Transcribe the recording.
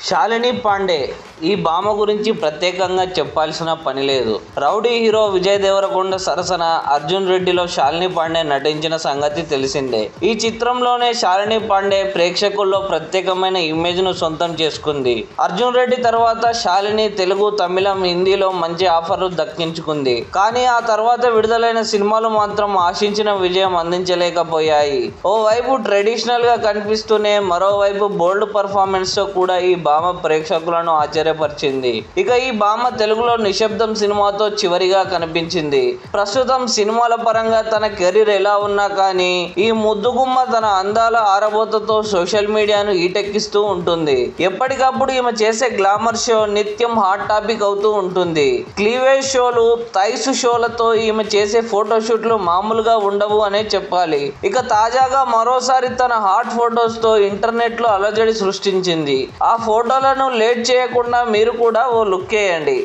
శాలిని పాండే ఈ భామ గురించి ప్రత్యేకంగా చెప్పాల్సిన పని లేదు. రౌడీ హీరో విజయ్ దేవరకొండ సరసన అర్జున్ రెడ్డిలో శాలిని పాండే నటించిన సంగతి తెలిసిందే. ఈ చిత్రంలోనే శాలిని పాండే ప్రేక్షకుల్లో ప్రత్యేకమైన ఇమేజ్ ను సొంతం చేసుకుంది. అర్జున్ రెడ్డి తర్వాత శాలిని తెలుగు, తమిళం, హిందీలో మంచి ఆఫర్లు దక్కించుకుంది. కానీ ఆ తర్వాత విడుదలైన సినిమాలు మాత్రం ఆశించిన విజయం అందించలేకపోయాయి. ఓవైపు ట్రెడిషనల్ గా కనిపిస్తూనే మరోవైపు బోల్డ్ పర్ఫార్మెన్స్ తో కూడా ఈ భామ ప్రేక్షకులను ఆశ్చర్యపరిచింది. ఇక ఈ భామ తెలుగులో నిశ్శబ్దం సినిమాతో చివరిగా కనిపించింది. ప్రస్తుతం సినిమాల పరంగా తన కెరీర్ ఎలా ఉన్నా కానీ ఈ ముద్దుగుమ్మ తన అందాల ఆరబోతతో సోషల్ మీడియాను ఈటెక్కిస్తూ ఉంటుంది. ఎప్పటికప్పుడు ఈమె చేసే గ్లామర్ షో నిత్యం హాట్ టాపిక్ అవుతూ ఉంటుంది. క్లీవేజ్ షోలు, థైస్ షోలతో ఈమె చేసే ఫోటోషూట్లు మామూలుగా ఉండవు అనే చెప్పాలి. ఇక తాజాగా మరోసారి తన హాట్ ఫొటోస్ తో ఇంటర్నెట్ లో అలజడి సృష్టించింది. ఆ ఫోటోలను లేట్ చేయకుండా మీరు కూడా ఓ లుక్ వేయండి.